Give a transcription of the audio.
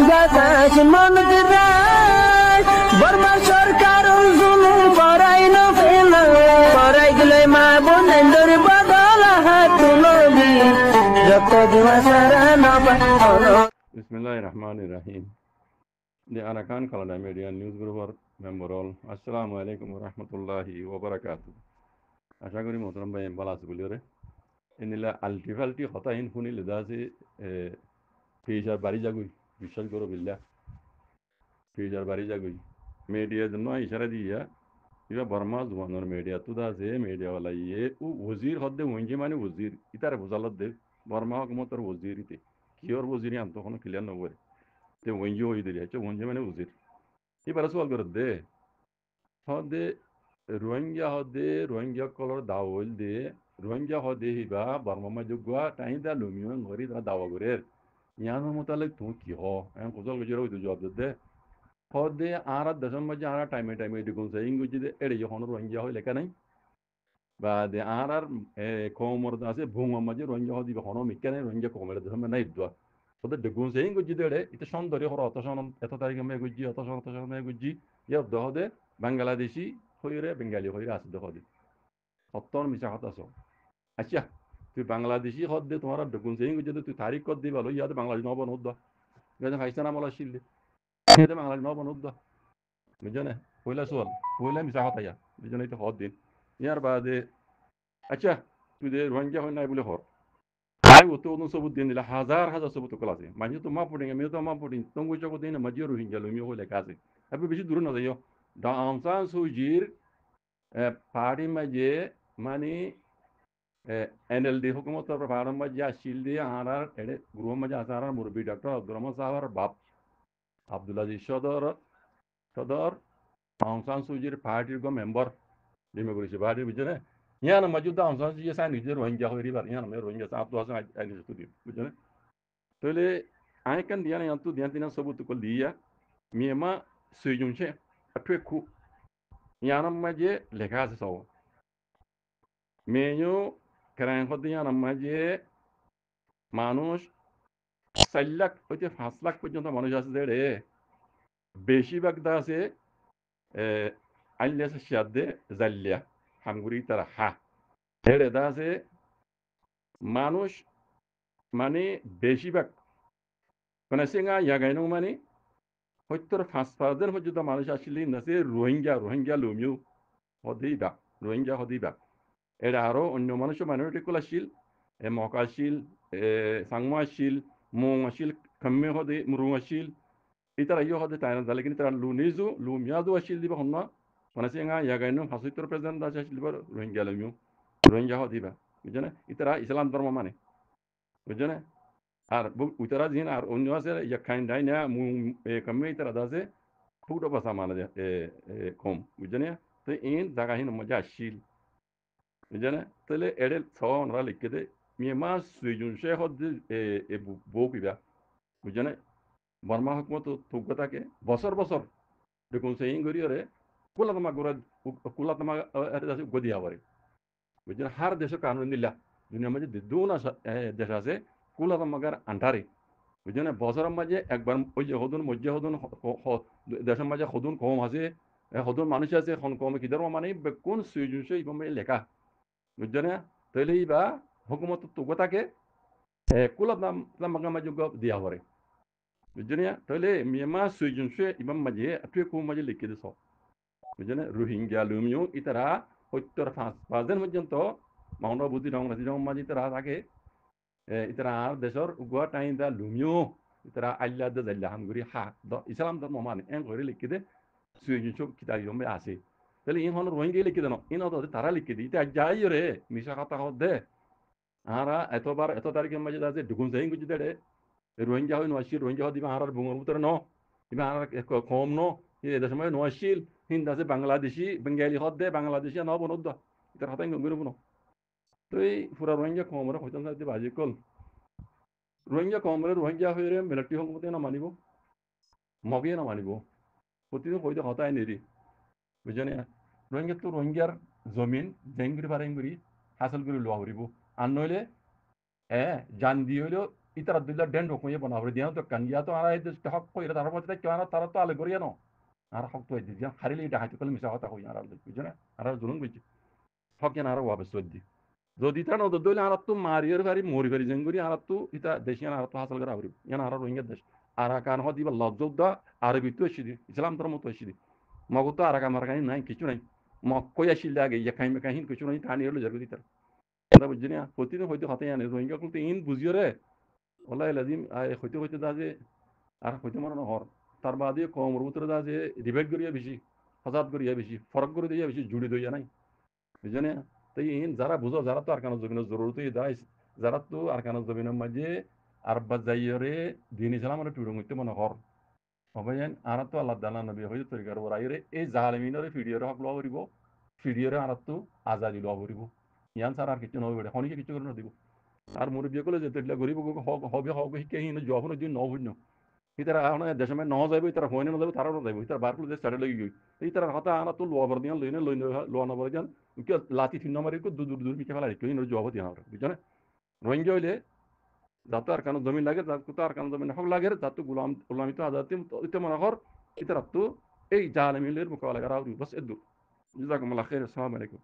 বাতাস মনত রায় বর্মা সরকার জুলুম করাই না ফেলা করাই গেলে মা বোনেদের বদল হাত তুলবি যত দিবা সারা না পালো। বিসমিল্লাহির রহমানির রহিম। The Arakan Kannada Media News Group member all. Assalamu alaikum wa rahmatullahi wa barakatuh. আশা করি মোহতরম ভাই ভালো আছে বলিও রে এনিলা আলটিফালটি হতা ইন ফুনি লেদা আছে ফিজার বাড়ি যাগুই বিশ্বাস করো বিল্লা ফিজার বাড়ি যাগুই মিডিয়া জন্য ইশারা দিয়া ইবা বর্মা জওয়ানোর মিডিয়া তুদা আছে মিডিয়া ওয়ালা ইয়ে ও ওজির হদ্দে ওঞ্জি মানে ওজির ইতারে বুঝালত দে বর্মা হুকুমতের ওজির ইতে কিয়র ওজিরি আম তখন ক্লিয়ার নগরে তে ওঞ্জি হই দিলি আচ্ছা ওঞ্জি মানে ওজির এবার সওয়াল করে দে হদে রোহিঙ্গা কলর দাওল দে রোহিঙ্গা হদে হিবা বর্মা যোগা টাইম দা লুমিয়ন ঘরি দা দাওয়া করে ইয়ানোর মোতালেক তুমি কি হ এখন কোজাল গজরা ওই জবাব দে হদে আরা দশম মাঝে আরা টাইমে ডিগুন সে ইংগুজি দে এড়ে যখন রোহিঙ্গা হয় লেখা নাই বা দে আর কমর আছে ভুঙা মাঝে রোহিঙ্গা হদি হনো মিকা নাই রোহিঙ্গা কমের দশম নাই দোয়া ওদের ডিগুন সে ইংগুজি দে এটা সুন্দরী হর এত তারিখে মে গুজি অত সন মে গুজি ইয়ে দহদে বাংলাদেশি হইরে বেঙ্গালি হইরে আছে দহদে সত্তর মিশা কথা আছো আচ্ছা তুই বাংলাদেশি হদ দে তোমার ডকুন সেই যদি তুই তারিখ কর দিবা লো ইয়াতে বাংলাদেশ নব নদ গেছে ভাইস্তান আমলা শিল দে ইয়াতে বাংলাদেশ নব নদ বুঝছো না পয়লা সোয়াল পয়লা মিশা কথা ইয়া বুঝছো না তো হদ দিন ইয়ার বাদে আচ্ছা তুই দে রোহিঙ্গা হয় নাই বলে হর আই ও তো সবুত দিন দিলা হাজার সবুত কল আছে মাঝে তো মা পড়ে আমি তো মা পড়ি তঙ্গু চকো দিন মাঝে রোহিঙ্গা লমি হলে কাছে আপনি বেশি দূর না যাইও দা আমসান সুজির পাহাড়ি মাঝে মানে NLD hukumatar paharan maji ashil di arar ede guru maji asarar murbi Dr. Abdul Rahman Sahar Bab Abdulaziz Sodor Aung San Suu Kyi party go member dime guri party bijane yana majuda Aung San Suu Kyi san nijir Rohingya hori bar yana me Rohingya sa abdu hasan ani studi bijane tole ai kan diana yantu diana tina sabut ko liya miema sujunche atwe ku yana maji lekha se saw menyo Keran হদিয়া নামাজে মানুষ 4 লাখ হইতে 5 লাখ পর্যন্ত মানুষ আছে যে রে বেশিরভাগ দা আছে আইলে আছে সাদে জাল্লিয়া হামগুড়ি তারা হা ছেড়ে দা আছে মানুষ মানে বেশিরভাগ মানে সিঙ্গা ইয়াগাইনো মানে 75% পর্যন্ত মানুষ আসলে নাছে রোহিঙ্গা লুমিউ হদিবা রোহিঙ্গা হদিবা এরা আরো অন্য মানুষও মাইনরিটি গুলো আসিল মক আসিল সাংমা আসিল মং আসিল খাম্মে হদে মুরুং আসিল ইতারা ইয়ে হদে তাই না তাহলে কিন্তু তারা লুনিজু লুমিয়াদু আসিল দিবা হন্ন মানে সিঙ্গা ইয়াগাইনো 75% আছে আসিল দিবা রোহিঙ্গা হদিবা বুঝছো না ইতারা ইসলাম ধর্ম মানে বুঝছো না আর উতারা দিন আর অন্য আছে ইয়াখাইন ডাই না খাম্মে ইতারা আছে ফুটো ভাষা মানে কম বুঝছো না তো ইন জায়গাহীন মজা আসিল বুঝলে তাহলে এর সরা লিখে দে মিয়ামা সুইজুন সে হদ এ বউ কিবা বুঝলে বর্মা হুকুমত তুগ্গ থাকে বছর দেখুন সেই গরিয়রে কুলাতমা গোরা কুলাতমা গদি আবারে বুঝলে হার দেশ কানুন নিলা দুনিয়ার মাঝে দুনা দেশ আছে কুলাতমাগার আন্টারে বুঝলে বছরের মাঝে একবার ওই যে হদুন মজ্জে হদুন দেশের মাঝে হদুন কম আছে হদুন মানুষ আছে কম কিদার মানে কোন সুইজুন সে লেখা বুঝছো না তাহলে বা হুকুমত তুগতাকে কুলাত নাম মাঝে দিয়া হরে বুঝছো না তাহলে মিয়ামা সুইজুনসে ইমাম মাঝে আতুয়ে কু মাঝে লিখে দিস বুঝছো না রোহিঙ্গা লুমিও ইতারা 75% পর্যন্ত মাওনা বুদ্ধি রং মাঝে ইতারা থাকে ইতারা আর দেশর উগুয়া টাইম দা লুমিও ইতারা আল্লাহ দা জাল্লা হামগুরি হা ইসলাম ধর্ম মানে এন করে লিখে দে সুইজুনসে কিতাব জমে আছে তাহলে ইন হন রোহিঙ্গা লিখে দেন ইন তারা লিখে দিই এটা যাই রে মিশা কথা দে আরা এত তারিখের মাঝে আছে ঢুকুন যাই গুজি দে রোহিঙ্গা হয় নশিল রোহিঙ্গা দিবা আর বুঙর ভিতরে ন দিবা আর কম ন এদের সময় নশিল হিন্দ আছে বাংলাদেশি বেঙ্গালি দে বাংলাদেশি ন বনদ এটা হাতাই গঙ্গির বন তো এই পুরা রোহিঙ্গা কমরে হইতাম সাথে বাজি কল রোহিঙ্গা কমরে রোহিঙ্গা হয়ে মিলিটারি সংগঠনে না মানিব মগিয়ে না মানিব প্রতিদিন হইতে হতাই নেরি বুঝছো না রোহিঙ্গা তো রোহিঙ্গার জমিন জেঙ্গুরি বারেঙ্গুরি হাসল করে লোয়া হরিব আর নইলে জান দিয়ে হইলেও ইতারা দুইলা ডেন ঢুকুয়ে বনাবরে দিয়া তো কান ইয়া তো আর এই যে হক কইরা তার মধ্যে কেউ আর তারা তো আলে করিয়া ন আর হক তো দি দিয়া হারিলি ডাহাইতে কল মিছা কথা কই আর বুঝছ না আর জুলুম বুঝছি হক কেন আর ওয়াবে সদ্দি যদি তা নদ দইলে আর তো মারিয়ার বাড়ি মরি বাড়ি জেঙ্গুরি আর তো ইতা দেশি আর তো হাসল করা হরি ইয়ান আর রোহিঙ্গা দেশ আর কান হদি বা লজ্জা দা আরবি তো এসিদি ইসলাম ধর্ম তো এসিদি মগো তো আর কামার কাহিনী নাই কিছু নাই মক্কই আসিল আগে ইয়া কাহিনী কাহিনী কিছু নাই টানি হলো জারগুদি তার কথা বুঝছি না প্রতিদিন হয়তো হাতে আনে রোহিঙ্গা কিন্তু ইন বুঝিও রে ওলাই লাজিম হইতে হইতে দা যে আর হইতে মনে হর তার বাদে কম রুতরে দা যে ডিবেট করিয়া বেশি হজাত করিয়া বেশি ফরক করে দিয়া বেশি জুড়ি দইয়া নাই বুঝনে তাই ইন যারা বুঝো যারা তো আরকানো জমিনের জরুরত দাঁড়াই যারা তো আরকানো জমিনের মাঝে আরবা যাইরে দিন ইসলাম টুরুং হইতে মনে হর হবাইন আর তো আল্লাহ দাল্লা নবী হইতে তরিকার ওর আইরে এই জাহালিমিনের ভিডিওরে হক লওয়া করিব ভিডিওরে আর তো আজাদি লওয়া করিব ইয়ান সার আর কিছু নবে হনিকে কিছু করে নদিব আর মুরব্বী কলে যে তেলা গরিব হবে হবে শিকে হিন জবন দিন নহইন ইতারা আহনে দেশে মে নহ যাইব ইতারা হইনে নযাইব তারা যাইব ইতারা বারকুল যে স্টাডি লাগি গই ইতারা হতা আনা তো লোয়া বর দিয়ান লইনে লইনে লোয়া না বর দিয়ান কি লাতি তিন নম্বরে কো দূর দূর মিকে ফেলা কই ন জব দিয়ান বুঝছনে রোহিঙ্গা হইলে যাতো আর কানো জমিন লাগে যাতো আর কানো জমিন হক লাগে যাতো গুলামি তো আজাতি ইতে মনে কর ইতারা তো এই জালেমিলের মোকাবেলা করা বাস এদু জাযাকুমুল্লাহ খাইর আসসালামু আলাইকুম